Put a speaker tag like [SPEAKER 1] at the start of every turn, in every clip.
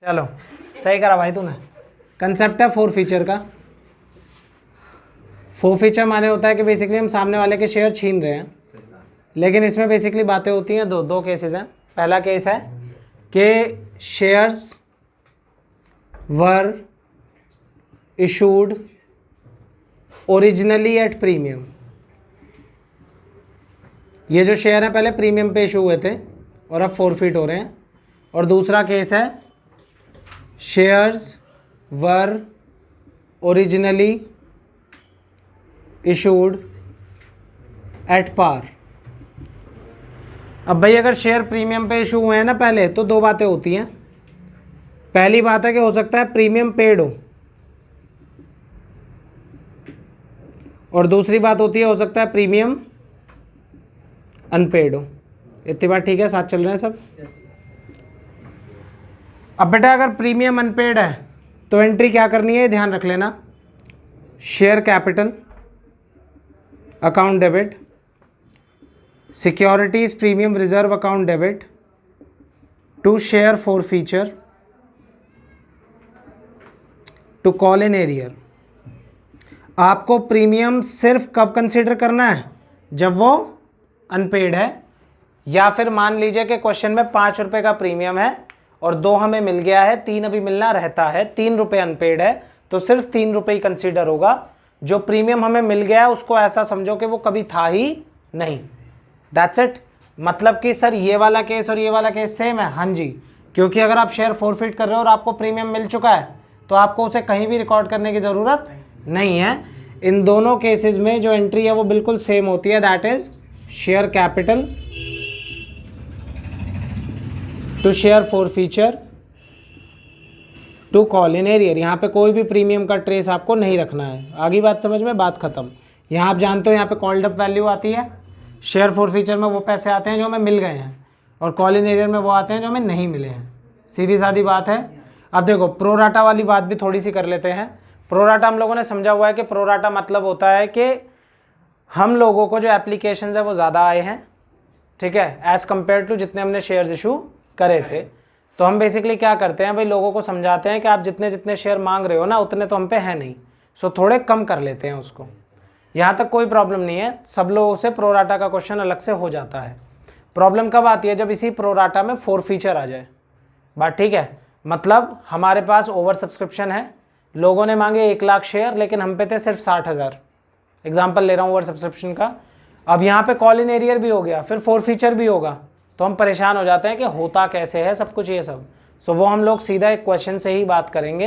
[SPEAKER 1] चलो सही करा भाई तूने। कंसेप्ट है फोर फीचर का। फोर फीचर माने होता है कि बेसिकली हम सामने वाले के शेयर छीन रहे हैं, लेकिन इसमें बेसिकली बातें होती हैं दो केसेस हैं। पहला केस है कि shares were issued originally at premium. ये जो शेयर है पहले प्रीमियम पे इशू हुए थे और अब फोरफिट हो रहे हैं। और दूसरा केस है shares were originally issued at par. अब भाई अगर शेयर प्रीमियम पे इशू हुए हैं ना पहले, तो दो बातें होती हैं। पहली बात है कि हो सकता है प्रीमियम पेड हो, और दूसरी बात होती है हो सकता है प्रीमियम अनपेड हो। इतनी बात ठीक है, साथ चल रहे हैं सब। अब बेटा अगर प्रीमियम अनपेड है तो एंट्री क्या करनी है, ध्यान रख लेना। Share capital account debit, securities premium reserve account debit to share forfeiture to call in arrear. आपको प्रीमियम सिर्फ कब कंसीडर करना है, जब वो अनपेड है, या फिर मान लीजिए कि क्वेश्चन में 5 रुपए का प्रीमियम है और 2 हमें मिल गया है, 3 अभी मिलना रहता है, 3 रुपए अनपेड है, तो सिर्फ 3 रुपए ही कंसीडर होगा। जो प्रीमियम हमें मिल गया है उसको ऐसा समझो कि वो कभी था ही नहीं। That's it. मतलब कि सर ये वाला केस और ये वाला केस सेम है, हाँ जी, क्योंकि अगर आप शेयर फॉरफिट कर रहे हो और आपको प्रीमियम मिल चुका है तो आपको उसे कहीं भी रिकॉर्ड करने की ज़रूरत नहीं है। इन दोनों केसेस में जो एंट्री है वो बिल्कुल सेम होती है, that is share capital to share forfeiture to call in arrear. यहाँ पे कोई भी प्रीमियम का ट्रेस आपको नहीं रखना है। आगे बात समझ में, बात खत्म। यहाँ आप जानते हो यहाँ पे कॉल्ड अप वैल्यू आती है, शेयर फॉर फीचर में वो पैसे आते हैं जो हमें मिल गए हैं, और कॉल इन एरियर में वो आते हैं जो हमें नहीं मिले हैं। सीधी सादी बात है। अब देखो प्रोराटा वाली बात भी थोड़ी सी कर लेते हैं। प्रोराटा हम लोगों ने समझा हुआ है कि प्रोराटा मतलब होता है कि हम लोगों को जो एप्लीकेशंस है वो ज़्यादा आए हैं, ठीक है, एज कम्पेयर टू जितने हमने शेयर्स इशू करे थे। तो हम बेसिकली क्या करते हैं भाई, लोगों को समझाते हैं कि आप जितने जितने शेयर मांग रहे हो ना उतने तो हम पे है नहीं, सो थोड़े कम कर लेते हैं उसको। यहाँ तक कोई प्रॉब्लम नहीं है, सब लोगों से प्रोराटा का क्वेश्चन अलग से हो जाता है। प्रॉब्लम कब आती है, जब इसी प्रोराटा में फोर फीचर आ जाए। बात ठीक है, मतलब हमारे पास ओवर सब्सक्रिप्शन है, लोगों ने मांगे 1 लाख शेयर लेकिन हम पे थे सिर्फ 60,000, एग्जाम्पल ले रहा हूँ ओवर सब्सक्रिप्शन का। अब यहाँ पे कॉल इन एरियर भी हो गया, फिर फोर फीचर भी होगा, तो हम परेशान हो जाते हैं कि होता कैसे है सब कुछ ये सब। सो वो हम लोग सीधा एक क्वेश्चन से ही बात करेंगे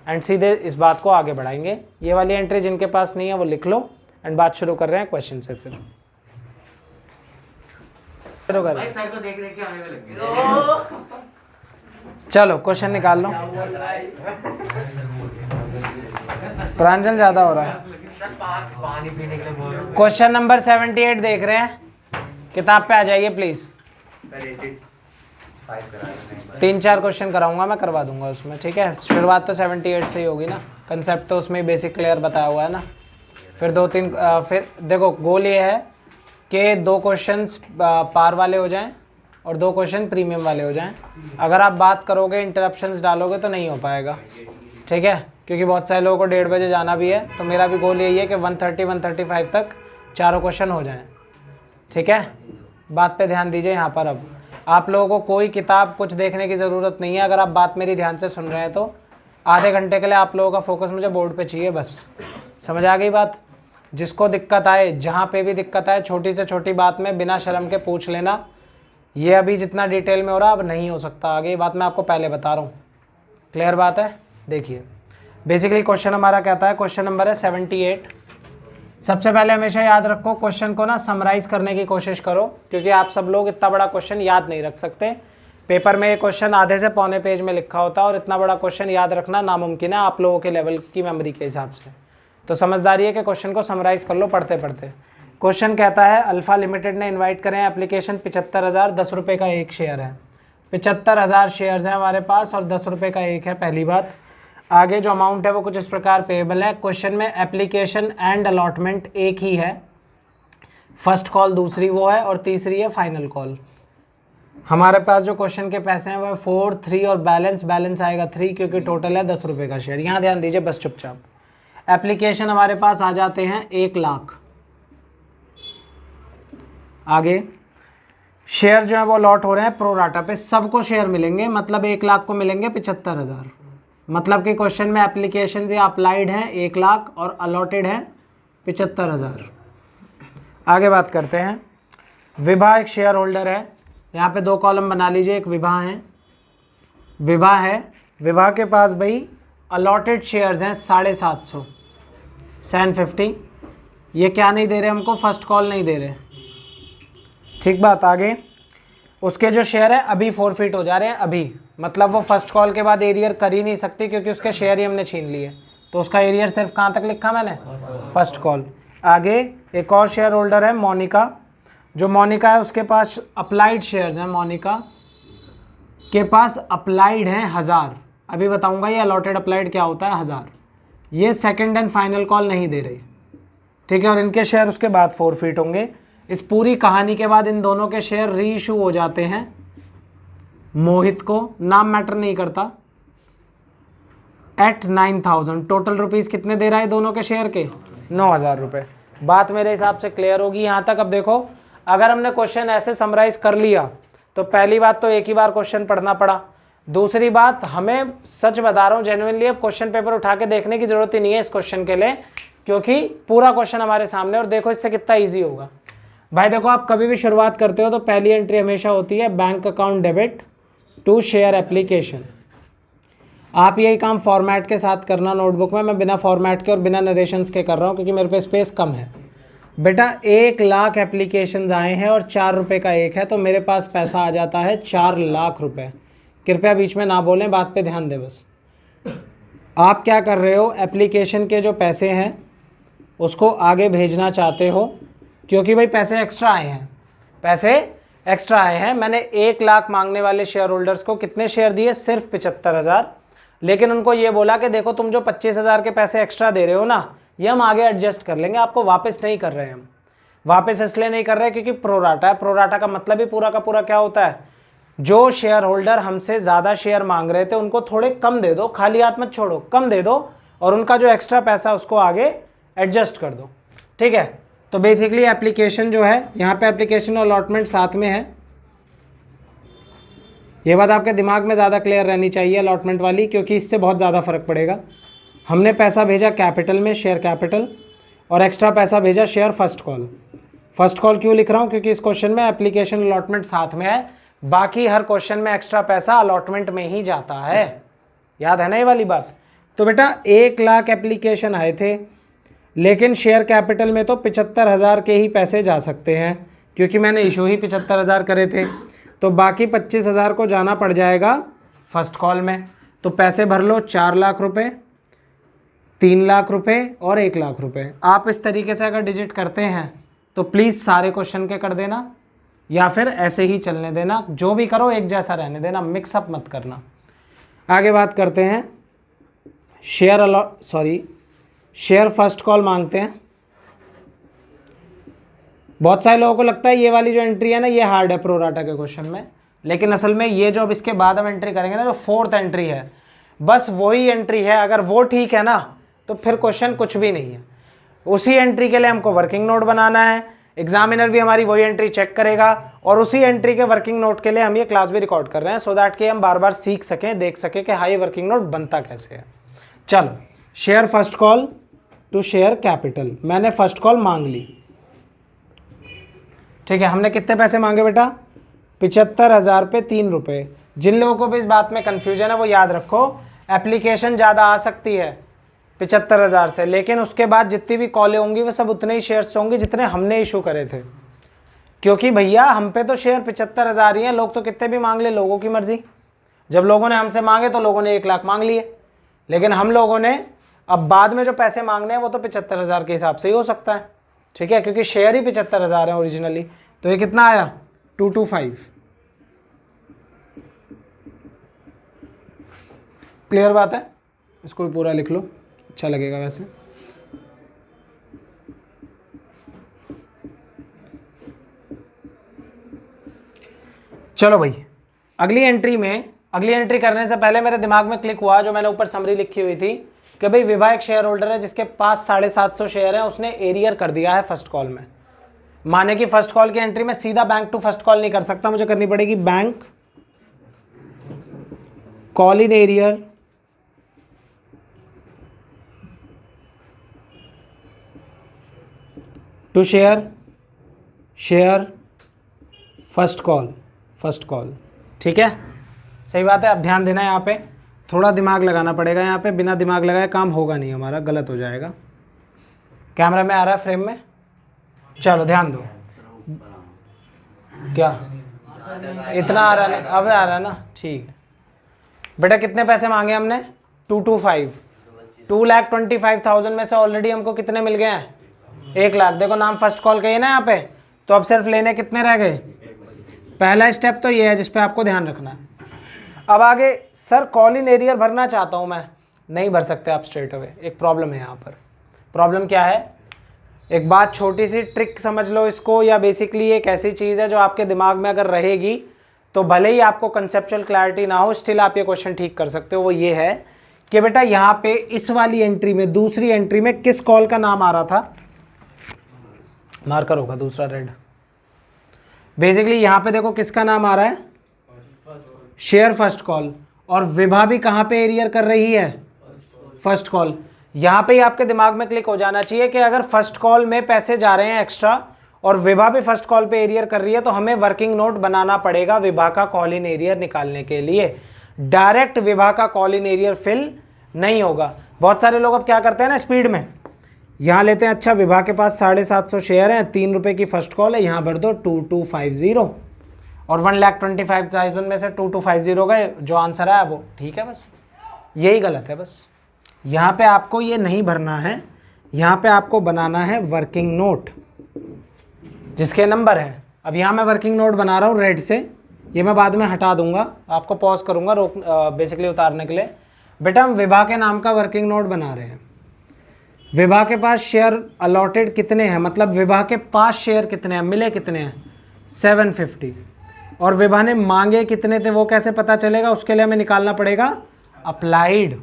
[SPEAKER 1] एंड सीधे इस बात को आगे बढ़ाएंगे। ये वाली एंट्री जिनके पास नहीं है वो लिख लो एंड बात शुरू कर रहे हैं क्वेश्चन से। फिर शुरू कर रहे हैं, चलो क्वेश्चन निकाल लो। प्रांजल ज़्यादा हो रहा है। क्वेश्चन नंबर 78 देख रहे हैं, किताब पे आ जाइए प्लीज। 3-4 क्वेश्चन कराऊंगा मैं, करवा दूंगा उसमें, ठीक है। शुरुआत तो 78 से ही होगी ना, कंसेप्ट तो उसमें बेसिक क्लियर बताया हुआ है ना। फिर 2-3 फिर देखो गोल ये है कि 2 क्वेश्चंस पार वाले हो जाएं और 2 क्वेश्चन प्रीमियम वाले हो जाएं। अगर आप बात करोगे इंटरप्शंस डालोगे तो नहीं हो पाएगा, ठीक है, क्योंकि बहुत सारे लोगों को 1:30 बजे जाना भी है। तो मेरा भी गोल यही है कि 1:30-1:35 तक चारों क्वेश्चन हो जाएं, ठीक है। बात पे ध्यान दीजिए यहाँ पर। अब आप लोगों को कोई किताब कुछ देखने की ज़रूरत नहीं है। अगर आप बात मेरी ध्यान से सुन रहे हैं तो आधे घंटे के लिए आप लोगों का फोकस मुझे बोर्ड पे चाहिए, बस। समझ आ गई बात। जिसको दिक्कत आए, जहाँ पे भी दिक्कत आए, छोटी से छोटी बात में बिना शर्म के पूछ लेना। ये अभी जितना डिटेल में हो रहा अब नहीं हो सकता आगे, ये बात मैं आपको पहले बता रहा हूँ। क्लियर बात है। देखिए बेसिकली क्वेश्चन हमारा कहता है, क्वेश्चन नंबर है 78। सबसे पहले हमेशा याद रखो, क्वेश्चन को ना समराइज करने की कोशिश करो, क्योंकि आप सब लोग इतना बड़ा क्वेश्चन याद नहीं रख सकते। पेपर में ये क्वेश्चन आधे से पौने पेज में लिखा होता है और इतना बड़ा क्वेश्चन याद रखना नामुमकिन है आप लोगों के लेवल की मेमोरी के हिसाब से। तो समझदारी है कि क्वेश्चन को समराइज कर लो पढ़ते पढ़ते। क्वेश्चन कहता है अल्फा लिमिटेड ने इन्वाइट करें एप्लीकेशन 75,000, 10 रुपये का एक शेयर है। 75,000 शेयर्स हैं हमारे पास और 10 रुपये का एक है, पहली बात। आगे जो अमाउंट है वो कुछ इस प्रकार पेएबल है। क्वेश्चन में एप्लीकेशन एंड अलॉटमेंट एक ही है, फर्स्ट कॉल दूसरी वो है और तीसरी है फाइनल कॉल। हमारे पास जो क्वेश्चन के पैसे हैं वो 4, 3 और बैलेंस आएगा 3 क्योंकि टोटल है 10 रुपये का शेयर। यहाँ ध्यान दीजिए बस चुपचाप। एप्लीकेशन हमारे पास आ जाते हैं 1 लाख। आगे शेयर जो है वो अलॉट हो रहे हैं प्रोराटा पे, सबको शेयर मिलेंगे, मतलब 1 लाख को मिलेंगे 75,000। मतलब कि क्वेश्चन में एप्लीकेशन या अप्लाइड है 1 लाख और अलॉटेड है 75,000। आगे बात करते हैं। विभा एक शेयर होल्डर है। यहाँ पे 2 कॉलम बना लीजिए, एक विभा है, विभा के पास भाई अलॉटेड शेयर्स हैं 750, 750। ये क्या नहीं दे रहे हमको, फर्स्ट कॉल नहीं दे रहे, ठीक बात। आगे उसके जो शेयर है अभी फॉरफिट हो जा रहे हैं अभी, मतलब वो फर्स्ट कॉल के बाद एरियर कर ही नहीं सकती क्योंकि उसके शेयर ही हमने छीन लिए, तो उसका एरियर सिर्फ कहाँ तक लिखा मैंने, फर्स्ट कॉल। आगे एक और शेयर होल्डर है मोनिका। जो मोनिका है उसके पास अप्लाइड शेयर्स हैं, मोनिका के पास अप्लाइड हैं 1000। अभी बताऊंगा ये अलॉटेड अप्लाइड क्या होता है, 1000। ये सेकंड एंड फाइनल कॉल नहीं दे रही, ठीक है, और इनके शेयर उसके बाद फॉरफिट होंगे। इस पूरी कहानी के बाद इन दोनों के शेयर री इशू हो जाते हैं मोहित को, नाम मैटर नहीं करता, एट 9000। टोटल रुपीस कितने दे रहा है दोनों के शेयर के, 9000 रुपये। बात मेरे हिसाब से क्लियर होगी यहाँ तक। अब देखो अगर हमने क्वेश्चन ऐसे समराइज कर लिया तो पहली बात तो एक ही बार क्वेश्चन पढ़ना पड़ा, दूसरी बात हमें सच बता रहा हूँ जेन्युइनली अब क्वेश्चन पेपर उठा के देखने की जरूरत ही नहीं है इस क्वेश्चन के लिए, क्योंकि पूरा क्वेश्चन हमारे सामने। और देखो इससे कितना ईजी होगा भाई। देखो आप कभी भी शुरुआत करते हो तो पहली एंट्री हमेशा होती है bank account debit to share application. आप यही काम फॉर्मेट के साथ करना नोटबुक में, मैं बिना फॉर्मेट के और बिना नरेशंस के कर रहा हूँ क्योंकि मेरे पे स्पेस कम है। बेटा 1 लाख एप्लीकेशंस आए हैं और 4 रुपये का एक है, तो मेरे पास पैसा आ जाता है 4 लाख रुपए। कृपया बीच में ना बोलें, बात पे ध्यान दें बस। आप क्या कर रहे हो, एप्लीकेशन के जो पैसे हैं उसको आगे भेजना चाहते हो क्योंकि भाई पैसे एक्स्ट्रा आए हैं, पैसे एक्स्ट्रा आए हैं। मैंने 1 लाख मांगने वाले शेयर होल्डर्स को कितने शेयर दिए, सिर्फ 75,000। लेकिन उनको ये बोला कि देखो तुम जो 25,000 के पैसे एक्स्ट्रा दे रहे हो ना, ये हम आगे एडजस्ट कर लेंगे, आपको वापस नहीं कर रहे हैं। हम वापस इसलिए नहीं कर रहे क्योंकि प्रोराटा है। प्रोराटा का मतलब ही पूरा का पूरा क्या होता है, जो शेयर होल्डर हमसे ज़्यादा शेयर मांग रहे थे उनको थोड़े कम दे दो, खाली हाथ मत छोड़ो, कम दे दो, और उनका जो एक्स्ट्रा पैसा उसको आगे एडजस्ट कर दो, ठीक है। तो बेसिकली एप्लीकेशन जो है यहाँ पे एप्लीकेशन अलॉटमेंट साथ में है। ये बात आपके दिमाग में ज़्यादा क्लियर रहनी चाहिए अलॉटमेंट वाली, क्योंकि इससे बहुत ज़्यादा फ़र्क पड़ेगा। हमने पैसा भेजा कैपिटल में, शेयर कैपिटल, और एक्स्ट्रा पैसा भेजा share first call. First call क्यों लिख रहा हूँ, क्योंकि इस क्वेश्चन में एप्लीकेशन अलॉटमेंट साथ में है, बाकी हर क्वेश्चन में एक्स्ट्रा पैसा अलॉटमेंट में ही जाता है। याद है ना ये वाली बात। तो बेटा 1 लाख एप्लीकेशन आए थे, लेकिन शेयर कैपिटल में तो 75,000 के ही पैसे जा सकते हैं क्योंकि मैंने इशू ही 75,000 करे थे, तो बाकी 25,000 को जाना पड़ जाएगा फर्स्ट कॉल में। तो पैसे भर लो, 4 लाख रुपए, 3 लाख रुपए और 1 लाख रुपए। आप इस तरीके से अगर डिजिट करते हैं तो प्लीज़ सारे क्वेश्चन के कर देना या फिर ऐसे ही चलने देना, जो भी करो एक जैसा रहने देना, मिक्सअप मत करना। आगे बात करते हैं शेयर फर्स्ट कॉल मांगते हैं। बहुत सारे लोगों को लगता है ये वाली जो एंट्री है ना ये हार्ड है प्रोराटा के क्वेश्चन में, लेकिन असल में ये जो अब इसके बाद हम एंट्री करेंगे ना, जो 4th एंट्री है, बस वही एंट्री है। अगर वो ठीक है ना तो फिर क्वेश्चन कुछ भी नहीं है। उसी एंट्री के लिए हमको वर्किंग नोट बनाना है, एग्जामिनर भी हमारी वही एंट्री चेक करेगा, और उसी एंट्री के वर्किंग नोट के लिए हम ये क्लास भी रिकॉर्ड कर रहे हैं सो दैट कि हम बार बार सीख सकें, देख सकें कि हाँ ये वर्किंग नोट बनता कैसे है। चलो, share first call to share capital, मैंने फर्स्ट कॉल मांग ली, ठीक है। हमने कितने पैसे मांगे बेटा, 75,000 पे 3 रुपए। जिन लोगों को भी इस बात में कंफ्यूजन है वो याद रखो, एप्लीकेशन ज़्यादा आ सकती है 75,000 से, लेकिन उसके बाद जितनी भी कॉलें होंगी वो सब उतने ही शेयर्स होंगे जितने हमने इशू करे थे, क्योंकि भैया हम पे तो शेयर 75,000 ही हैं, लोग तो कितने भी मांग ले, लोगों की मर्जी। जब लोगों ने हमसे मांगे तो लोगों ने 1 लाख मांग लिए, लेकिन हम लोगों ने अब बाद में जो पैसे मांगने हैं वो तो 75,000 के हिसाब से ही हो सकता है, ठीक है, क्योंकि शेयर ही 75,000 है ओरिजिनली। तो ये कितना आया, 225। क्लियर बात है, इसको भी पूरा लिख लो, अच्छा लगेगा वैसे। चलो भाई, अगली एंट्री करने से पहले मेरे दिमाग में क्लिक हुआ, जो मैंने ऊपर समरी लिखी हुई थी कि भाई विभा एक शेयर होल्डर है जिसके पास 750 शेयर है, उसने एरियर कर दिया है फर्स्ट कॉल में। माने कि फर्स्ट कॉल की एंट्री में सीधा बैंक टू फर्स्ट कॉल नहीं कर सकता, मुझे करनी पड़ेगी bank call in arrear to share first call. ठीक है, सही बात है। अब ध्यान देना है, यहाँ पे थोड़ा दिमाग लगाना पड़ेगा, यहाँ पे बिना दिमाग लगाए काम होगा नहीं हमारा, गलत हो जाएगा। कैमरा में आ रहा है, फ्रेम में? चलो ध्यान दो। क्या इतना आ रहा है? अब आ रहा है ना, ठीक है। बेटा कितने पैसे मांगे हमने? 225, 2,25,000 में से ऑलरेडी हमको कितने मिल गए हैं? 1 लाख। देखो नाम फर्स्ट कॉल का ही ना यहाँ पे, तो अब सिर्फ लेने कितने रह गए? पहला स्टेप तो ये है जिस पे आपको ध्यान रखना है। अब आगे, सर कॉल इन एरियर भरना चाहता हूँ मैं, नहीं भर सकते आप स्ट्रेट अवे, एक प्रॉब्लम है यहाँ पर। प्रॉब्लम क्या है? एक बात, छोटी सी ट्रिक समझ लो इसको, या बेसिकली एक ऐसी चीज़ है जो आपके दिमाग में अगर रहेगी तो भले ही आपको कंसेप्चुअल क्लैरिटी ना हो, स्टिल आप ये क्वेश्चन ठीक कर सकते हो। वो ये है कि बेटा यहाँ पे इस वाली एंट्री में, दूसरी एंट्री में किस कॉल का नाम आ रहा था? मार्कर होगा दूसरा रेड। बेसिकली यहाँ पे देखो किसका नाम आ रहा है? Share first call. और विभा भी कहाँ पे एरियर कर रही है? First call. यहाँ पे ही आपके दिमाग में क्लिक हो जाना चाहिए कि अगर फर्स्ट कॉल में पैसे जा रहे हैं एक्स्ट्रा और विभा भी फर्स्ट कॉल पे एरियर कर रही है, तो हमें वर्किंग नोट बनाना पड़ेगा विभा का कॉल इन एरियर निकालने के लिए। डायरेक्ट विभा का कॉल इन एरियर फिल नहीं होगा। बहुत सारे लोग अब क्या करते हैं ना, स्पीड में यहाँ लेते हैं, अच्छा विभा के पास 750 शेयर हैं, 3 रुपए की फर्स्ट कॉल है, यहाँ भर दो 2250 और 1,25,000 में से 2250 गए, जो आंसर आया वो ठीक है। बस यही गलत है। बस यहाँ पे आपको ये नहीं भरना है, यहाँ पे आपको बनाना है वर्किंग नोट जिसके नंबर है। अब यहाँ मैं वर्किंग नोट बना रहा हूँ रेड से, ये मैं बाद में हटा दूंगा, आपको पॉज करूँगा रोक बेसिकली उतारने के लिए। बेटा हम विभा के नाम का वर्किंग नोट बना रहे हैं। विभा के पास शेयर अलॉटेड कितने हैं, मतलब विभा के पास शेयर कितने हैं, मिले कितने हैं? 750। और विभा ने मांगे कितने थे, वो कैसे पता चलेगा? उसके लिए हमें निकालना पड़ेगा अप्लाइड।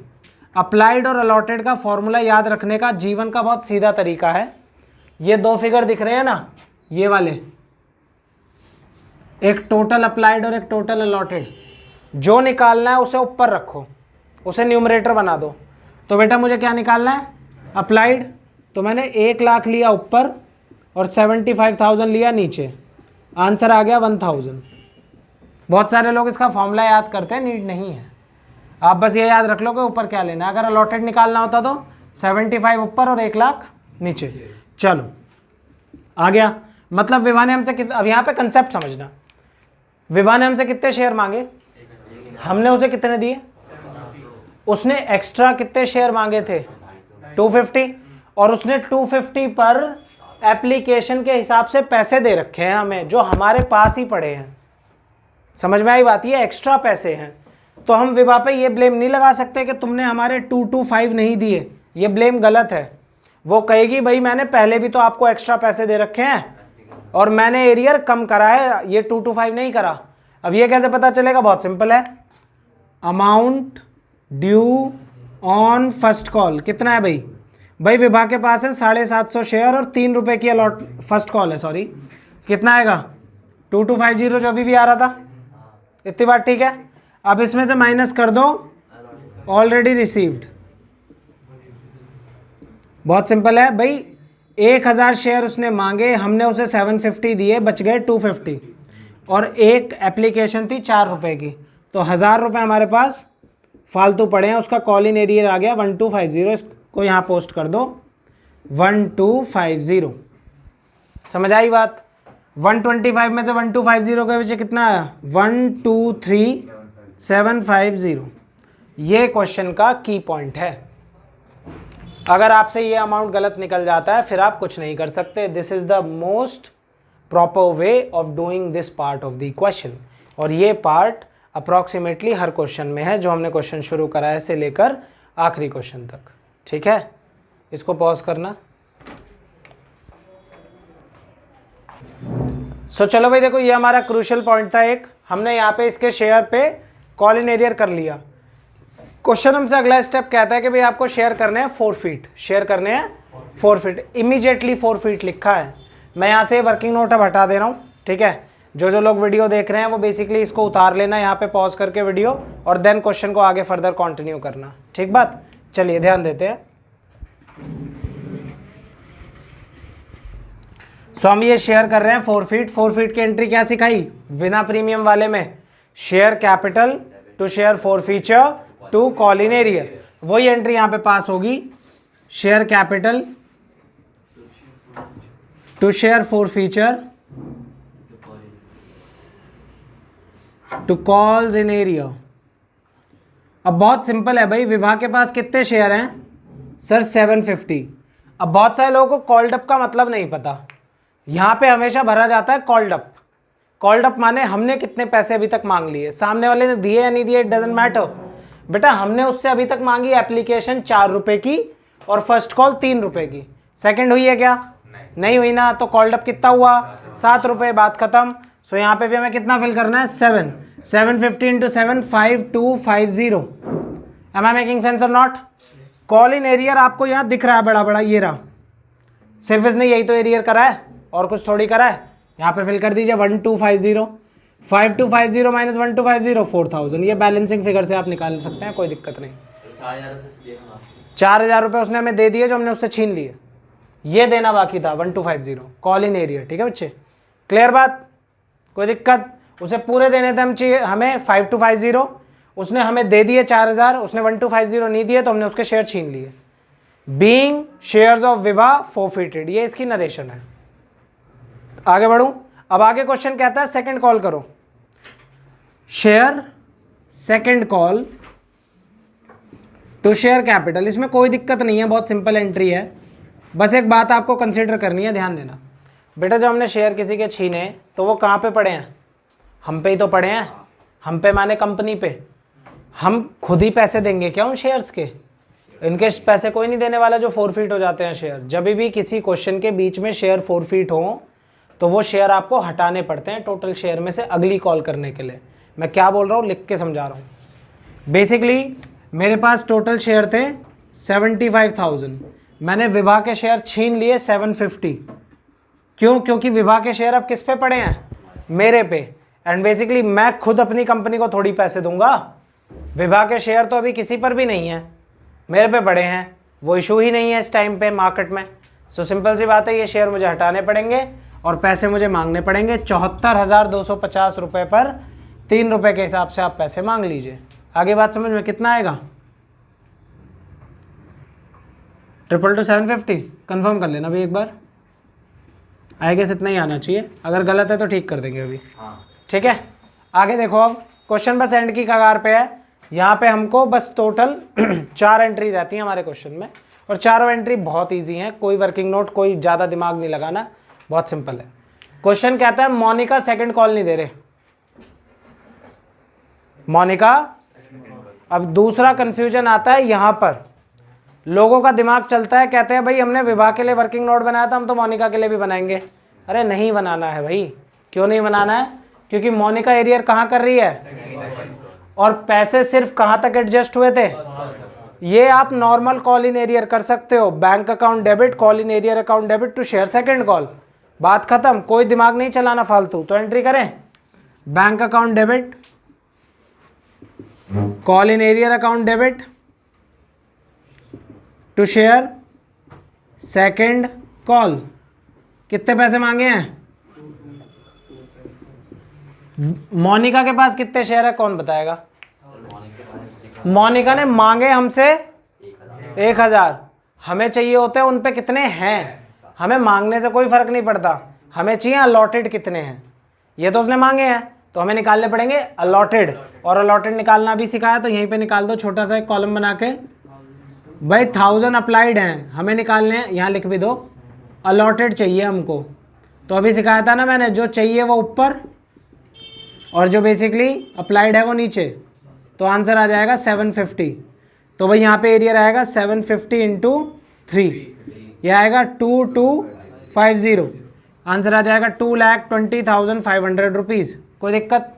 [SPEAKER 1] अप्लाइड और अलॉटेड का फॉर्मूला याद रखने का जीवन का बहुत सीधा तरीका है। ये 2 फिगर दिख रहे हैं ना, ये वाले, एक टोटल अप्लाइड और एक टोटल अलॉटेड। जो निकालना है उसे ऊपर रखो, उसे न्यूमरेटर बना दो। तो बेटा मुझे क्या निकालना है? अप्लाइड। तो मैंने 1 लाख लिया ऊपर और 75,000 लिया नीचे, आंसर आ गया 1000। बहुत सारे लोग इसका फॉर्मूला याद करते हैं, नीड नहीं है। आप बस ये याद रख लो कि ऊपर क्या लेना है। अगर अलॉटेड निकालना होता तो 75 ऊपर और 1 लाख नीचे। चलो आ गया। मतलब विभा ने हमसे अब यहाँ पे कंसेप्ट समझना, विभा ने हमसे कितने शेयर मांगे, हमने उसे कितने दिए? उसने एक्स्ट्रा कितने शेयर मांगे थे? 250। और उसने 250 पर एप्लीकेशन के हिसाब से पैसे दे रखे हैं हमें, जो हमारे पास ही पड़े हैं। समझ में आई बात? ये एक्स्ट्रा पैसे हैं, तो हम विभा पे ये ब्लेम नहीं लगा सकते कि तुमने हमारे 225 नहीं दिए। ये ब्लेम गलत है। वो कहेगी भाई मैंने पहले भी तो आपको एक्स्ट्रा पैसे दे रखे हैं और मैंने एरियर कम करा है, ये 225 नहीं करा। अब ये कैसे पता चलेगा? बहुत सिंपल है। Amount due on first call कितना है भाई? भाई विभा के पास है 750 शेयर और 3 रुपए की अलॉट फर्स्ट कॉल है, सॉरी, कितना आएगा? 2250 जो अभी भी आ रहा था। इतनी बात ठीक है। अब इसमें से माइनस कर दो ऑलरेडी रिसीव्ड। बहुत सिंपल है भाई, 1000 शेयर उसने मांगे, हमने उसे 750 दिए, बच गए 250 और एक एप्लीकेशन थी 4 रुपए की, तो 1000 रुपये हमारे पास फालतू पड़े हैं। उसका कॉल इन एरियर आ गया 1250, इसको यहाँ पोस्ट कर दो 1250। समझ आई बात? 125 में से 1250 के पीछे कितना आया? 123750। ये क्वेश्चन का की पॉइंट है। अगर आपसे ये अमाउंट गलत निकल जाता है फिर आप कुछ नहीं कर सकते। This is the most proper way of doing this part of the question. और ये पार्ट अप्रॉक्सीमेटली हर क्वेश्चन में है जो हमने क्वेश्चन शुरू करा है से लेकर आखिरी क्वेश्चन तक। ठीक है, इसको पॉज करना। चलो भाई देखो, ये हमारा क्रूशियल पॉइंट था एक। हमने यहाँ पे इसके शेयर पे कॉल इन एरियर कर लिया। क्वेश्चन हमसे अगला स्टेप कहता है कि भाई आपको शेयर करने हैं 4 फीट, शेयर करने हैं 4 फीट, इमीडिएटली 4 फीट लिखा है। मैं यहाँ से वर्किंग नोट अब हटा दे रहा हूँ, ठीक है। जो जो लोग वीडियो देख रहे हैं वो बेसिकली इसको उतार लेना यहाँ पे पॉज करके वीडियो, और देन क्वेश्चन को आगे फर्दर कंटिन्यू करना, ठीक बात। चलिए ध्यान देते हैं। सो हम ये शेयर कर रहे हैं 4 फीट। 4 फीट की एंट्री क्या सिखाई बिना प्रीमियम वाले में, share capital to share 4 forfeiture to call in arrear. वही एंट्री यहाँ पे पास होगी, share capital to share 4 forfeiture to calls in arrear. अब बहुत सिंपल है भाई, विभा के पास कितने शेयर हैं सर 750। अब बहुत सारे लोगों को कॉल्ड अप का मतलब नहीं पता, यहाँ पे हमेशा भरा जाता है कॉल्ड अप। कॉल्ड अप माने हमने कितने पैसे अभी तक मांग लिए, सामने वाले ने दिए या नहीं दिए, इट डजंट मैटर बेटा। हमने उससे अभी तक मांगी एप्लीकेशन 4 रुपए की और फर्स्ट कॉल 3 रुपए की, सेकंड हुई है क्या? नहीं हुई ना, तो कॉल्ड अप कितना हुआ 7 रुपए, बात खत्म। सो यहाँ पे भी हमें कितना फिल करना है 750 into 7 5250। Am I making sense or not? Call in arrear आपको यहाँ दिख रहा है बड़ा बड़ा, ये रहा, सिर्फ इसने यही तो एरियर करा है और कुछ थोड़ी करा है। यहाँ पे फिल कर दीजिए 1250, 5250 माइनस 1250 4000। ये बैलेंसिंग फिगर से आप निकाल सकते हैं, कोई दिक्कत नहीं। 4000 रुपये उसने हमें दे दिए जो हमने उससे छीन लिए, ये देना बाकी था 1250 कॉल इन एरियर, ठीक है बच्चे, क्लियर बात, कोई दिक्कत? उसे पूरे देने थे हम, चाहिए हमें 5250, उसने हमें दे दिए 4000, उसने 1250 नहीं दिए तो हमने उसके शेयर छीन लिए। Being shares of Vibha forfeited, ये इसकी नरेशन है। आगे बढ़ूं, अब आगे क्वेश्चन कहता है सेकंड कॉल करो, share second call to share capital. इसमें कोई दिक्कत नहीं है, बहुत सिंपल एंट्री है। बस एक बात आपको कंसीडर करनी है, ध्यान देना बेटा, जब हमने शेयर किसी के छीने तो वो कहाँ पे पड़े हैं? हम पे ही तो पड़े हैं। हम पे माने कंपनी पे, हम खुद ही पैसे देंगे क्या उन शेयर्स के? इनके पैसे कोई नहीं देने वाला जो फोरफीट हो जाते हैं शेयर। जब भी किसी क्वेश्चन के बीच में शेयर फोरफीट हो तो वो शेयर आपको हटाने पड़ते हैं टोटल शेयर में से अगली कॉल करने के लिए। मैं क्या बोल रहा हूँ लिख के समझा रहा हूँ। बेसिकली मेरे पास टोटल शेयर थे 75,000, मैंने विभा के शेयर छीन लिए 750। क्यों? क्योंकि विभा के शेयर अब किस पे पड़े हैं? मेरे पे। एंड बेसिकली मैं खुद अपनी कंपनी को थोड़ी पैसे दूंगा, विभा के शेयर तो अभी किसी पर भी नहीं है, मेरे पे पड़े हैं, वो इशू ही नहीं है इस टाइम पे मार्केट में। सो सिंपल सी बात है, ये शेयर मुझे हटाने पड़ेंगे और पैसे मुझे मांगने पड़ेंगे 74,250 रुपये पर 3 रुपये के हिसाब से आप पैसे मांग लीजिए। आगे बात समझ में कितना आएगा? 222 750 कंफर्म कर लेना भाई एक बार, आएगा इतना ही आना चाहिए, अगर गलत है तो ठीक कर देंगे अभी, ठीक है। आगे देखो, अब क्वेश्चन बस एंड की कगार पे है। यहाँ पे हमको बस टोटल 4 एंट्री रहती है हमारे क्वेश्चन में, और चारों एंट्री बहुत इजी हैं, कोई वर्किंग नोट, कोई ज़्यादा दिमाग नहीं लगाना, बहुत सिंपल है। क्वेश्चन कहता है मोनिका सेकंड कॉल नहीं दे रहे, मोनिका। अब दूसरा कंफ्यूजन आता है यहाँ पर, लोगों का दिमाग चलता है, कहते हैं भाई हमने विभा के लिए वर्किंग नोट बनाया था, हम तो मोनिका के लिए भी बनाएंगे। अरे नहीं बनाना है भाई। क्यों नहीं बनाना है? क्योंकि मोनिका एरियर कहाँ कर रही है और पैसे सिर्फ कहाँ तक एडजस्ट हुए थे। ये आप नॉर्मल कॉल इन एरियर कर सकते हो, bank account debit, call in arrear account debit to share second call, बात खत्म, कोई दिमाग नहीं चलाना फालतू। तो एंट्री करें, bank account debit, call in arrear account debit to share second call. कितने पैसे मांगे हैं? मोनिका के पास कितने शेयर है कौन बताएगा? मोनिका ने मांगे हमसे 1000, हमें चाहिए होते हैं उन पे कितने हैं। हमें मांगने से कोई फर्क नहीं पड़ता, हमें चाहिए अलॉटेड कितने हैं। ये तो उसने मांगे हैं तो हमें निकालने पड़ेंगे अलॉटेड, और अलॉटेड निकालना भी सिखाया तो यहीं पे निकाल दो, छोटा सा एक कॉलम बना के। भाई 1000 अप्लाइड हैं, हमें निकालने हैं, यहाँ लिख भी दो अलॉटेड चाहिए हमको। तो अभी सिखाया था ना मैंने, जो चाहिए वो ऊपर और जो बेसिकली अप्लाइड है वो नीचे। तो आंसर आ जाएगा 750। तो भाई यहाँ पे एरिया आएगा 750 इंटू 3, यह आएगा 2250। आंसर आ जाएगा 2,20,500 रुपीज़। कोई दिक्कत?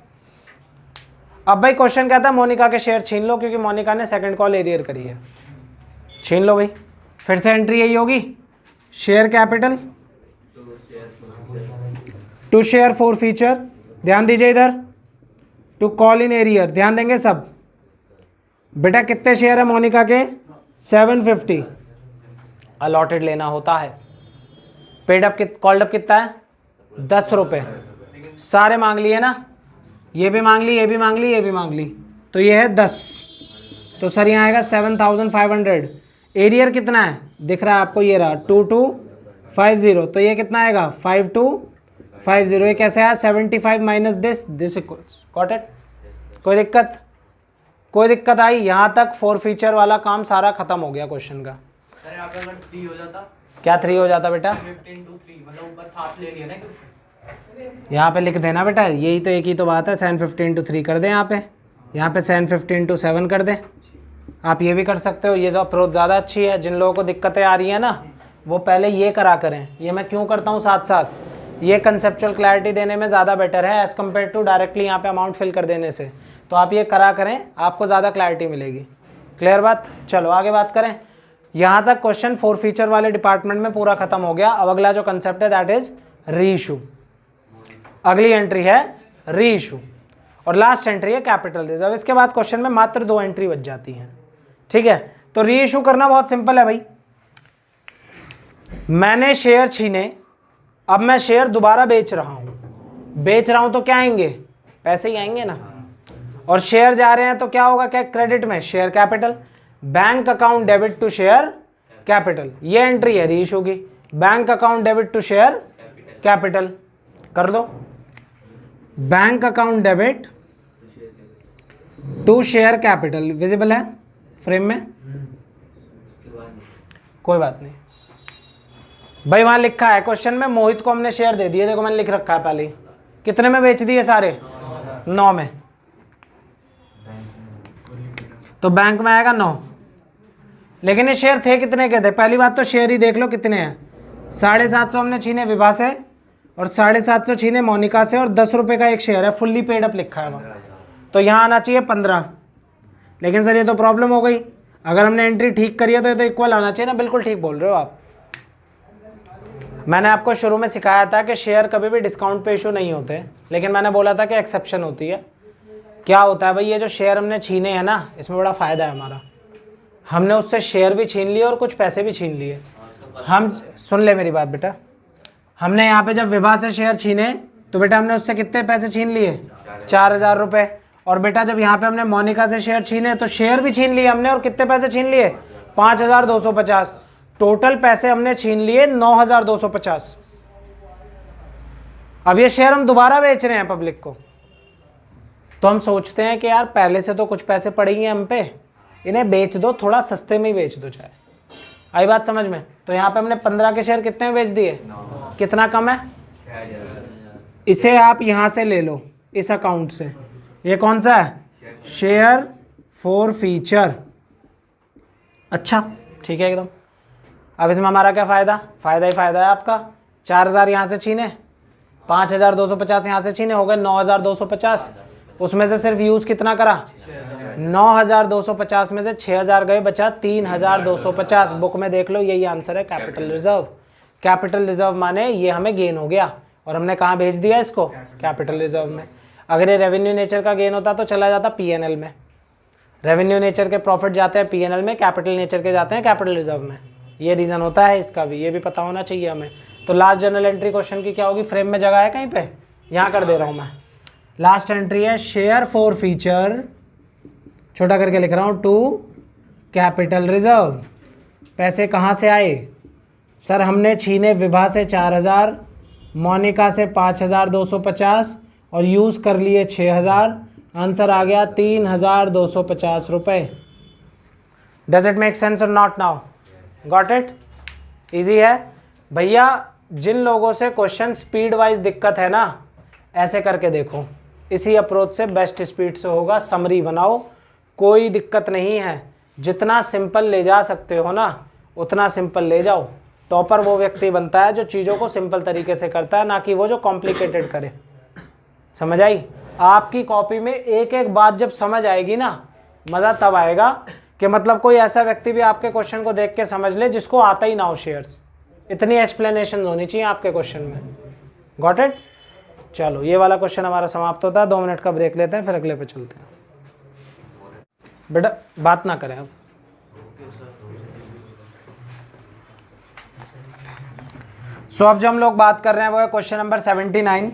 [SPEAKER 1] अब भाई क्वेश्चन कहता है मोनिका के शेयर छीन लो, क्योंकि मोनिका ने सेकंड कॉल एरियर करी है, छीन लो भाई। फिर से एंट्री यही होगी, share capital to share forfeiture, ध्यान दीजिए इधर, टू कॉल इन एरियर, ध्यान देंगे सब। बेटा कितने शेयर है मोनिका के? 750 अलॉटेड लेना होता है। पेड अप कॉल्ड अप कितना है? 10 रुपये। सारे मांग लिए ना, ये भी मांग ली, ये भी मांग ली, ये भी मांग ली, तो ये है 10। तो सर यहाँ आएगा 7500। एरियर कितना है दिख रहा है आपको, ये रहा 2250, तो ये कितना आएगा 5250। ये कैसे आया? 75 minus this equals, got it? कोई दिक्कत? कोई दिक्कत आई? यहाँ तक फोर फीचर वाला काम सारा खत्म हो गया क्वेश्चन का।
[SPEAKER 2] सर यहाँ पे अगर 3 हो जाता,
[SPEAKER 1] क्या 3 हो जाता बेटा?
[SPEAKER 2] 15 to 3, मतलब ऊपर 7 ले लिया ना क्योंकि
[SPEAKER 1] यहाँ पे लिख देना बेटा, यही तो एक ही तो बात है। 715 to 3 कर दें यहाँ पे 715 to 7 कर दें। आप ये भी कर सकते हो, ये जो अप्रोच ज़्यादा अच्छी है। जिन लोगों को दिक्कतें आ रही हैं ना, वो पहले ये करा करें। ये मैं क्यों करता हूँ साथ साथ, ये कंसेप्चुअल क्लैरिटी देने में ज़्यादा बेटर है एज़ कम्पेयर टू डायरेक्टली यहाँ पे अमाउंट फिल कर देने से। तो आप ये करा करें, आपको ज़्यादा क्लैरिटी मिलेगी। क्लियर बात? चलो आगे बात करें। यहाँ तक क्वेश्चन फोर फीचर वाले डिपार्टमेंट में पूरा खत्म हो गया। अब अगला जो कंसेप्ट है दैट इज री इशू। अगली एंट्री है री इशू और लास्ट एंट्री है कैपिटल रिजर्व। इसके बाद क्वेश्चन में मात्र 2 एंट्री बच जाती हैं। ठीक है, तो री इशू करना बहुत सिंपल है भाई। मैंने शेयर छीने, अब मैं शेयर दोबारा बेच रहा हूं तो क्या आएंगे? पैसे ही आएंगे ना। और शेयर जा रहे हैं तो क्या होगा? क्या क्रेडिट में? Share capital. Bank account debit to share capital, ये एंट्री है री इशू की। Bank account debit to share capital कर दो। Bank account debit to share capital visible है फ्रेम में? कोई बात नहीं भाई, वहां लिखा है क्वेश्चन में मोहित को हमने शेयर दे दिए। देखो मैंने लिख रखा है पहले ही। कितने में बेच दिए? सारे 9 में। तो बैंक में आएगा 9। लेकिन ये शेयर थे कितने के थे? पहली बात तो शेयर ही देख लो कितने हैं। 750 हमने छीने विभा से और 750 छीने मोनिका से और 10 रुपये का एक शेयर है, फुल्ली पेड अप लिखा है वहाँ। तो यहाँ आना चाहिए 15। लेकिन सर ये तो प्रॉब्लम हो गई, अगर हमने एंट्री ठीक करी है तो ये तो इक्वल आना चाहिए ना। बिल्कुल ठीक बोल रहे हो आप। मैंने आपको शुरू में सिखाया था कि शेयर कभी भी डिस्काउंट पे इशू नहीं होते, लेकिन मैंने बोला था कि एक्सेप्शन होती है। क्या होता है भाई, ये जो शेयर हमने छीने हैं ना, इसमें बड़ा फ़ायदा है हमारा। हमने उससे शेयर भी छीन लिए और कुछ पैसे भी छीन लिए। हम सुन ले मेरी बात बेटा, हमने यहाँ पे जब विभा से शेयर छीने तो बेटा हमने उससे कितने पैसे छीन लिए? 4000 रुपये। और बेटा जब यहाँ पे हमने मोनिका से शेयर छीने तो शेयर भी छीन लिए हमने, और कितने पैसे छीन लिए? 5250। टोटल पैसे हमने छीन लिए 9250। अब ये शेयर हम दोबारा बेच रहे हैं पब्लिक को, तो हम सोचते हैं कि यार पहले से तो कुछ पैसे पड़े ही हैं हम पे, इन्हें बेच दो, थोड़ा सस्ते में ही बेच दो चाहे। आई बात समझ में? तो यहाँ पे हमने 15 के शेयर कितने में बेच दिए? कितना कम है? इसे आप यहाँ से ले लो, इस अकाउंट से। ये कौन सा है? Share for feature. अच्छा ठीक है एकदम। अब इसमें हमारा क्या फ़ायदा? फ़ायदा ही फ़ायदा है आपका। 4000 यहाँ से छीने, 5250 यहाँ से छीने, हो गए 9250। उसमें से सिर्फ यूज़ कितना करा? 9250 में से 6000 गए, बचा 3250। बुक में देख लो, यही आंसर है कैपिटल रिजर्व। कैपिटल रिजर्व माने ये हमें गेन हो गया और हमने कहाँ भेज दिया इसको? कैपिटल रिजर्व में। अगर ये रेवेन्यू नेचर का गेन होता तो चला जाता पीएनएल में। रेवेन्यू नेचर के प्रॉफिट जाते हैं पीएनएल में, कैपिटल नेचर के जाते हैं कैपिटल रिजर्व में। ये रीज़न होता है इसका भी, ये भी पता होना चाहिए हमें। तो लास्ट जर्नल एंट्री क्वेश्चन की क्या होगी? फ्रेम में जगह है कहीं पे? यहाँ कर दे रहा हूँ मैं। लास्ट एंट्री है शेयर फॉर फीचर, छोटा करके लिख रहा हूँ, टू कैपिटल रिजर्व। पैसे कहाँ से आए? सर हमने छीने विभा से 4000, मोनिका से 5250 और यूज़ कर लिए 6000। आंसर आ गया 3250 रुपये। Does it make sense or not now? Got it? Easy है भैया। जिन लोगों से क्वेश्चन स्पीड वाइज दिक्कत है ना, ऐसे करके देखो, इसी अप्रोच से बेस्ट स्पीड से होगा। समरी बनाओ, कोई दिक्कत नहीं है। जितना सिंपल ले जा सकते हो ना, उतना सिंपल ले जाओ। टॉपर वो व्यक्ति बनता है जो चीज़ों को सिंपल तरीके से करता है, ना कि वो जो कॉम्प्लिकेटेड करे। समझ आई? आपकी कॉपी में एक एक बात जब समझ आएगी ना, मज़ा तब आएगा कि मतलब कोई ऐसा व्यक्ति भी आपके क्वेश्चन को देख के समझ ले जिसको आता ही ना हो शेयर्स। इतनी एक्सप्लेनेशन होनी चाहिए आपके क्वेश्चन में। Got it? चलो ये वाला क्वेश्चन हमारा समाप्त होता है। 2 मिनट का ब्रेक लेते हैं, फिर अगले पे चलते हैं। बेटा बात ना करें अब। सो अब जो हम लोग बात कर रहे हैं वो है क्वेश्चन नंबर 79।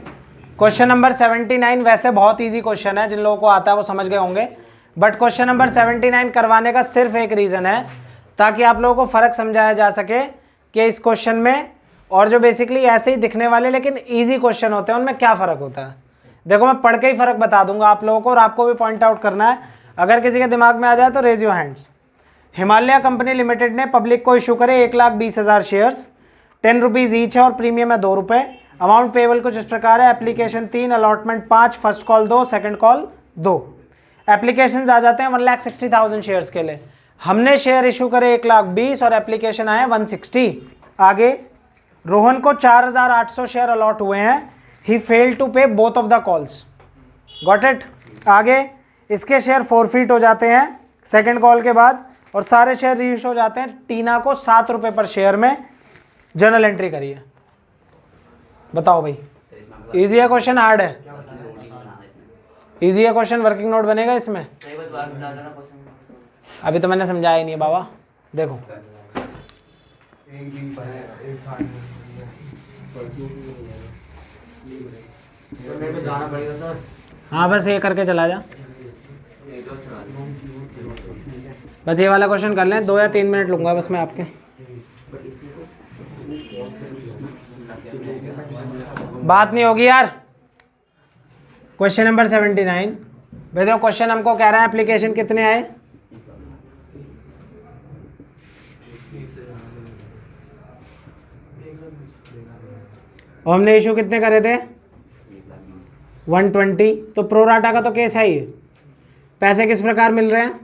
[SPEAKER 1] क्वेश्चन नंबर 79 वैसे बहुत इजी क्वेश्चन है, जिन लोगों को आता है वो समझ गए होंगे। बट क्वेश्चन नंबर 79 करवाने का सिर्फ एक रीज़न है, ताकि आप लोगों को फ़र्क समझाया जा सके कि इस क्वेश्चन में और जो बेसिकली ऐसे ही दिखने वाले लेकिन इजी क्वेश्चन होते हैं उनमें क्या फ़र्क होता है। देखो मैं पढ़ के ही फ़र्क बता दूंगा आप लोगों को, और आपको भी पॉइंट आउट करना है। अगर किसी के दिमाग में आ जाए तो raise your hands. Himalaya company limited ने पब्लिक को इशू करे 1,20,000 शेयर्स, 10 रुपीज़ ईच है और प्रीमियम है 2 रुपये। अमाउंट पेबल कुछ इस प्रकार है, application 3, allotment 5, first call 2, second call 2। Application आ जाते हैं 1,60,000 शेयर्स के लिए। हमने शेयर इशू करे 1,20,000 और एप्लीकेशन आए 160। आगे रोहन को 4,800 शेयर अलॉट हुए हैं। ही फेल टू पे both of the calls. Got it? आगे इसके शेयर फॉरफिट हो जाते हैं सेकंड कॉल के बाद, और सारे शेयर रीइशू हो जाते हैं। टीना को 7 रुपये पर शेयर में जर्नल एंट्री करिए। बताओ भाई, इजी है क्वेश्चन, हार्ड है? इजी है क्वेश्चन, वर्किंग नोट बनेगा इसमें। अभी तो मैंने समझाया ही नहीं है बाबा। देखो हाँ बस ये करके चला जा, बस ये वाला क्वेश्चन कर लें। 2 या 3 मिनट लूंगा बस मैं आपके। बात नहीं होगी यार। क्वेश्चन नंबर 79 देखो, क्वेश्चन हमको कह रहा है एप्लीकेशन कितने आए? और हमने इशू कितने करे थे? 120। तो प्रोराटा का तो केस है ही। पैसे किस प्रकार मिल रहे हैं?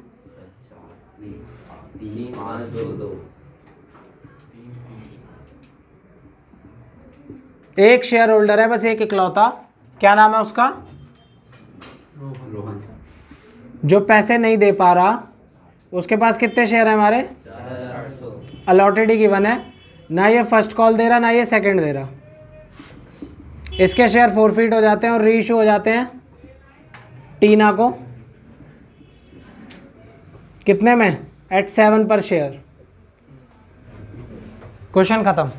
[SPEAKER 1] एक शेयर होल्डर है बस, एक इकलौता। क्या नाम है उसका? रोहन। जो पैसे नहीं दे पा रहा, उसके पास कितने शेयर है हमारे? 4,800। अलॉटेड ही गिवन है, ना ये फर्स्ट कॉल दे रहा ना ये सेकंड दे रहा। इसके शेयर फॉरफिट हो जाते हैं और रीइशू हो जाते हैं टीना को कितने में? एट 7 पर शेयर। क्वेश्चन खत्म।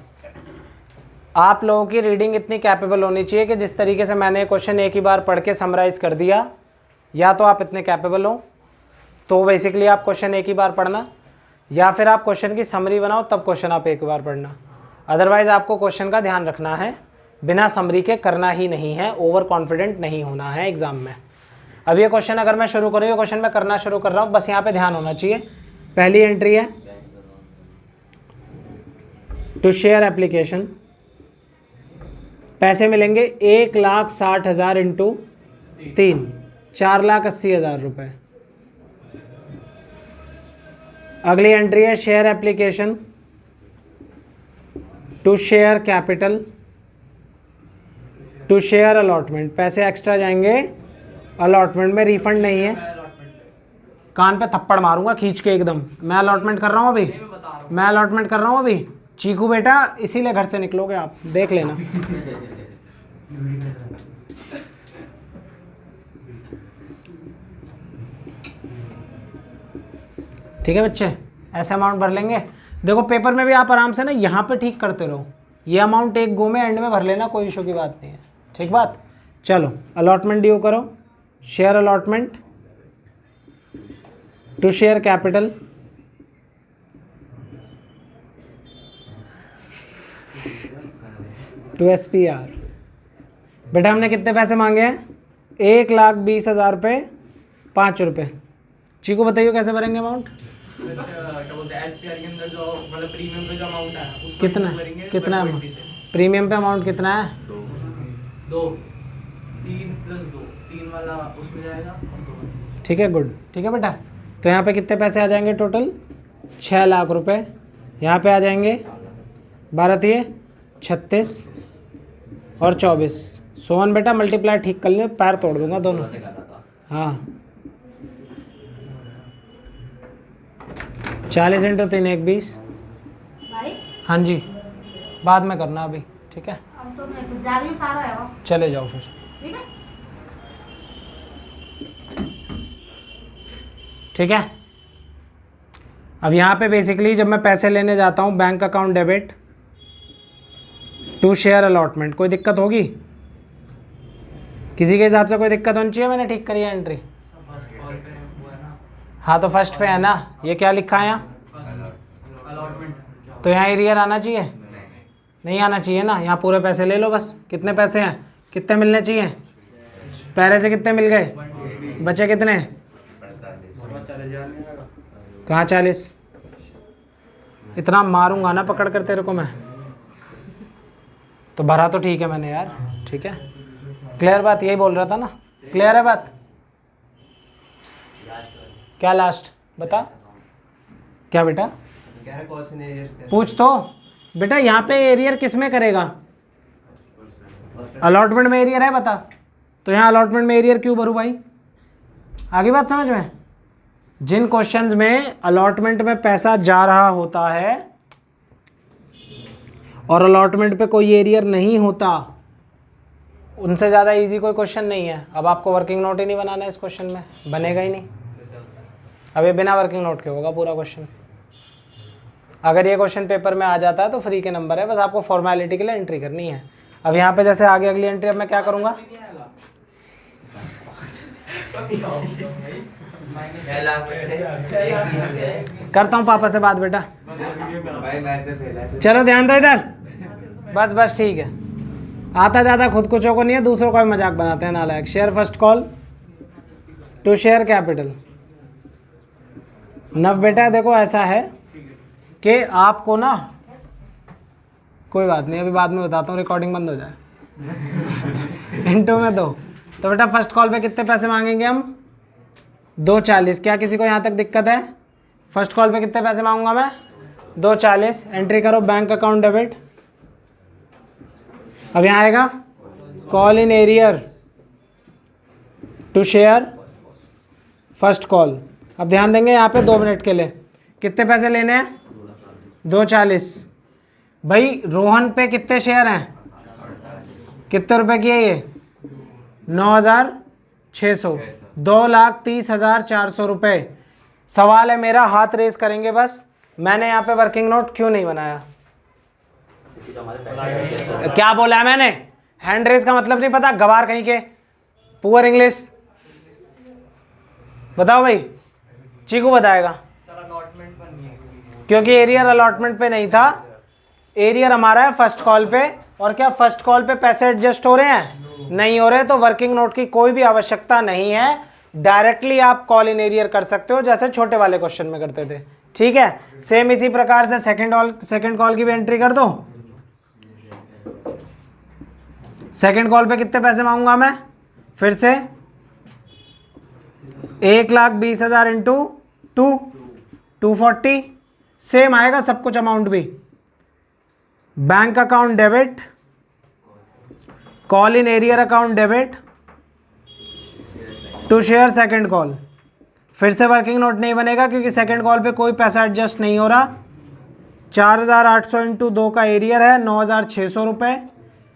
[SPEAKER 1] आप लोगों की रीडिंग इतनी कैपेबल होनी चाहिए कि जिस तरीके से मैंने क्वेश्चन एक ही बार पढ़ के समराइज़ कर दिया, या तो आप इतने कैपेबल हो तो बेसिकली आप क्वेश्चन एक ही बार पढ़ना, या फिर आप क्वेश्चन की समरी बनाओ तब क्वेश्चन आप एक बार पढ़ना। अदरवाइज़ आपको क्वेश्चन का ध्यान रखना है, बिना समरी के करना ही नहीं है। ओवर कॉन्फिडेंट नहीं होना है एग्जाम में। अब ये क्वेश्चन अगर मैं शुरू करूँ, ये क्वेश्चन मैं करना शुरू कर रहा हूँ, बस यहाँ पे ध्यान होना चाहिए। पहली एंट्री है टू शेयर एप्लीकेशन, पैसे मिलेंगे 1,60,000 इंटू 3, 4,80,000 रुपये। अगली एंट्री है share application to share capital to share allotment. पैसे एक्स्ट्रा जाएंगे अलॉटमेंट में, रिफंड नहीं है। कान पे थप्पड़ मारूंगा खींच के एकदम। मैं अलॉटमेंट कर रहा हूँ अभी, मैं अलॉटमेंट कर रहा हूँ अभी। चीकू बेटा इसीलिए घर से निकलोगे आप, देख लेना। ठीक है बच्चे, ऐसे अमाउंट भर लेंगे। देखो पेपर में भी आप आराम से ना यहाँ पे ठीक करते रहो। ये अमाउंट एक गो में एंड में भर लेना, कोई इशू की बात नहीं है। ठीक बात? चलो अलॉटमेंट ड्यू करो। Share allotment to share capital to SPR। बेटा हमने कितने पैसे मांगे हैं? 1,20,000 रुपये 5 रुपये। चीकू बताइए कैसे भरेंगे अमाउंट?
[SPEAKER 2] क्या बोलते हैं SPR के अंदर जो मतलब प्रीमियम पे जो अमाउंट है उसको
[SPEAKER 1] कितना
[SPEAKER 2] भरेंगे
[SPEAKER 1] कितना
[SPEAKER 2] 120
[SPEAKER 1] है?
[SPEAKER 2] से।
[SPEAKER 1] प्रीमियम पे अमाउंट कितना है?
[SPEAKER 2] 2 3 + 2 3 वाला उसमें जाएगा और 2।
[SPEAKER 1] ठीक है, गुड। ठीक है बेटा, तो यहाँ पे कितने पैसे आ जाएंगे टोटल? 6 लाख रुपए। यहाँ पे आ जाएंगे 12 36 और 24, सोहन बेटा मल्टीप्लाई ठीक कर ले, पैर तोड़ दूंगा दोनों।
[SPEAKER 2] से कर रहा था।
[SPEAKER 1] हाँ 40 × 3 1 20।
[SPEAKER 3] भाई
[SPEAKER 1] हाँ जी बाद में करना अभी, ठीक है
[SPEAKER 3] अब तो मैं जा रही हूँ, सारा है वो,
[SPEAKER 1] चले जाओ फिर,
[SPEAKER 3] ठीक है।
[SPEAKER 1] ठीक है। अब यहाँ पे बेसिकली जब मैं पैसे लेने जाता हूँ bank account debit to share allotment, कोई दिक्कत होगी किसी के हिसाब से? कोई दिक्कत होनी चाहिए? मैंने ठीक करी है एंट्री।
[SPEAKER 2] फर्स्ट कॉल पे वो है ना,
[SPEAKER 1] हाँ तो फर्स्ट पे है ना, ये क्या लिखा है यहाँ?
[SPEAKER 2] अलॉटमेंट।
[SPEAKER 1] तो यहाँ एरियर आना चाहिए? नहीं आना चाहिए ना, यहाँ पूरे पैसे ले लो बस। कितने पैसे हैं, कितने मिलने चाहिए? पहले से कितने मिल गए, बचे कितने? कहाँ 40? इतना मारूंगा ना पकड़ कर तेरे को मैं, तो भरा तो ठीक है मैंने यार, ठीक है क्लियर बात, यही बोल रहा था ना, क्लियर है बात? क्या लास्ट बता, क्या बेटा पूछ तो बेटा, यहाँ पे एरियर किस में करेगा? अलॉटमेंट में एरियर है बता, तो यहाँ अलॉटमेंट में एरियर क्यों भरूँ भाई? आगे बात समझ में? जिन क्वेश्चंस में अलॉटमेंट में पैसा जा रहा होता है और अलॉटमेंट पे कोई एरियर नहीं होता, उनसे ज़्यादा इजी कोई क्वेश्चन नहीं है। अब आपको वर्किंग नोट ही नहीं बनाना है इस क्वेश्चन में, बनेगा ही नहीं। अब ये बिना वर्किंग नोट के होगा पूरा क्वेश्चन। अगर ये क्वेश्चन पेपर में आ जाता है तो फ्री के नंबर है, बस आपको फॉर्मेलिटी के लिए एंट्री करनी है। अब यहाँ पे जैसे आगे अगली एंट्री अब मैं क्या करूँगा, करता हूँ पापा से बात बेटा। चलो ध्यान दो इधर, बस बस ठीक है। आता ज़्यादा खुद कुछ को नहीं है, दूसरों का भी मजाक बनाते हैं नालायक। Share first call to share capital. Now बेटा देखो ऐसा है कि आपको ना, कोई बात नहीं अभी बाद में बताता हूँ, रिकॉर्डिंग बंद हो जाए इंटू में 2। तो बेटा फर्स्ट कॉल पे कितने पैसे मांगेंगे हम? 240। क्या किसी को यहाँ तक दिक्कत है? फर्स्ट कॉल पे कितने पैसे मांगूंगा मैं? 240। एंट्री करो बैंक अकाउंट डेबिट। अब यहाँ आएगा call in arrear to share first call. अब ध्यान देंगे यहाँ पे 2 मिनट के लिए कितने पैसे लेने हैं? 240। भाई रोहन पे कितने शेयर हैं? कितने रुपए की है ये? 9,600, 2,30,400 रुपये। सवाल है मेरा, हाथ रेस करेंगे बस। मैंने यहाँ पे वर्किंग नोट क्यों नहीं बनाया? क्या बोला है मैंने? हैंड रेस का मतलब नहीं पता, गवार कहीं के, पुअर इंग्लिश। बताओ भाई, चीकू बताएगा। क्योंकि एरियर अलॉटमेंट पे नहीं था, एरियर हमारा है फर्स्ट कॉल पे। और क्या फर्स्ट कॉल पे पैसे एडजस्ट हो रहे हैं? नहीं हो रहे, तो वर्किंग नोट की कोई भी आवश्यकता नहीं है। डायरेक्टली आप कॉल इन एरियर कर सकते हो जैसे छोटे वाले क्वेश्चन में करते थे, ठीक है। सेम इसी प्रकार से सेकंड कॉल की भी एंट्री कर दो। सेकंड कॉल पे कितने पैसे मांगूंगा मैं? फिर से 1,20,000 इंटू 240। सेम आएगा सब कुछ अमाउंट भी। Bank account debit, call in arrear account debit to share second call. फिर से वर्किंग नोट नहीं बनेगा क्योंकि सेकंड कॉल पे कोई पैसा एडजस्ट नहीं हो रहा। 4,800 इंटू 2 का एरियर है 9,600 रुपये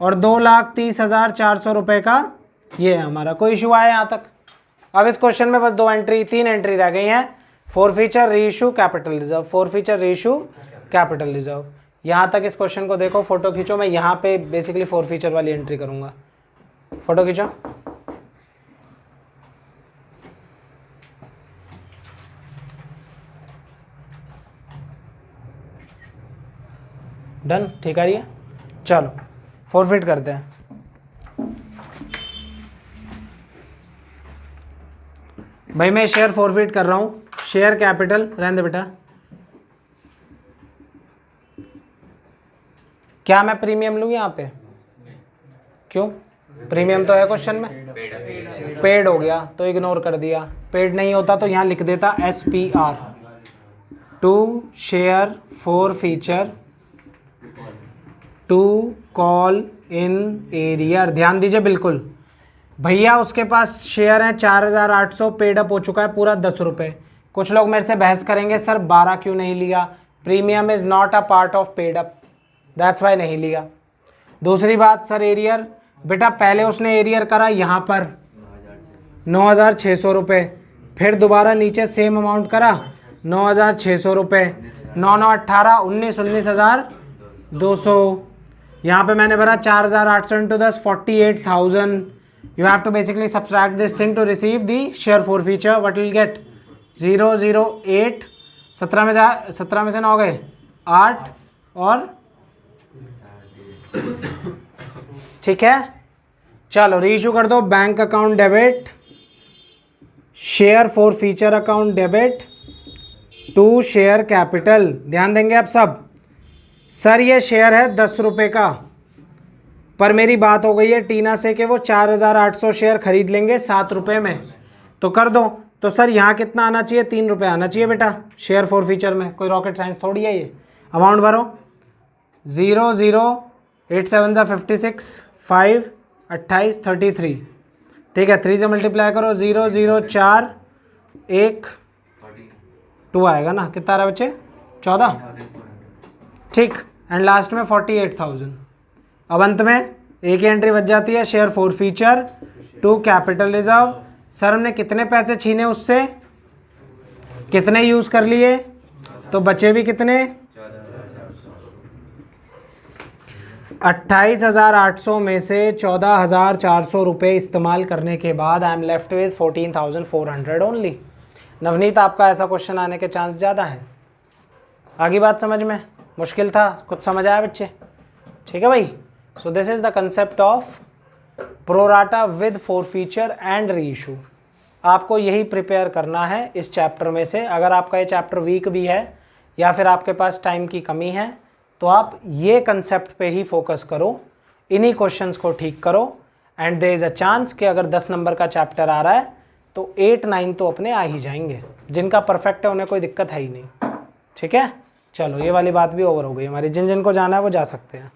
[SPEAKER 1] और 2,30,400 रुपये का ये है हमारा। कोई इशू आया यहाँ तक? अब इस क्वेश्चन में बस 3 एंट्री रह गई हैं। Forfeiture, reissue, capital reserve. Forfeiture, reissue, capital reserve. यहाँ तक इस क्वेश्चन को देखो, फोटो खींचो। मैं यहाँ पे बेसिकली फोरफीचर वाली एंट्री करूँगा। फोटो खींचो। डन, ठीक आ रही है? चलो फॉरफिट करते हैं। भाई मैं शेयर फॉरफिट कर रहा हूँ। शेयर कैपिटल रहने दे बेटा। क्या मैं प्रीमियम लूँ यहाँ पे? क्यों? प्रीमियम तो है क्वेश्चन में। पेड हो गया तो इग्नोर कर दिया। पेड नहीं होता तो यहाँ लिख देता SPR, to share forfeiture to call in arrear. ध्यान दीजिए बिल्कुल भैया, उसके पास शेयर है 4800, पेड अप हो चुका है पूरा 10 रुपये। कुछ लोग मेरे से बहस करेंगे सर 12 क्यों नहीं लिया, premium is not a part of paid up, that's why नहीं लिया। दूसरी बात सर एरियर, बेटा पहले उसने एरियर करा यहाँ पर 9600 रुपये, फिर दोबारा नीचे सेम अमाउंट करा 9600 रुपये, 9 9 18 19 19200। यहाँ पे मैंने भरा 4800 into 10 48,000। You have to basically subtract this thing to receive the share forfeiture. What will get 008। 17 में से 9 गए 8 और ठीक है। चलो रीइशू कर दो। Bank account debit, share forfeiture account debit to share capital. ध्यान देंगे आप सब। सर ये शेयर है 10 रुपये का, पर मेरी बात हो गई है टीना से कि वो 4800 शेयर खरीद लेंगे 7 रुपये में, तो कर दो। तो सर यहाँ कितना आना चाहिए, 3 रुपये आना चाहिए बेटा शेयर फॉर फीचर में, कोई रॉकेट साइंस थोड़ी है ये। अमाउंट भरो 008 7 56 5 28 33, ठीक है। 3 से मल्टीप्लाई करो 004 1 2 आएगा ना, कितना आ रहा है बच्चे 14, ठीक। एंड लास्ट में 48,000। अब अंत में एक ही एंट्री बच जाती है, share forfeiture to capital reserve. Sir हमने कितने पैसे छीने उससे, कितने यूज़ कर लिए, तो बचे भी कितने 28,800 में से 14,400 रुपये इस्तेमाल करने के बाद I am left with 14,400 only. Navneet आपका ऐसा क्वेश्चन आने के चांस ज़्यादा हैं। आगे बात समझ में, मुश्किल था, कुछ समझ आया बच्चे, ठीक है भाई। So this is the concept of pro rata with for feature and reissue. आपको यही प्रिपेयर करना है इस चैप्टर में से। अगर आपका ये चैप्टर वीक भी है या फिर आपके पास टाइम की कमी है, तो आप ये कंसेप्ट पे ही फोकस करो, इन्हीं क्वेश्चंस को ठीक करो, and there is a chance कि अगर 10 नंबर का चैप्टर आ रहा है तो 8 9 तो अपने आ ही जाएंगे। जिनका परफेक्ट है उन्हें कोई दिक्कत है ही नहीं, ठीक है। चलो ये वाली बात भी ओवर हो गई हमारी। जिन जिनको जाना है वो जा सकते हैं।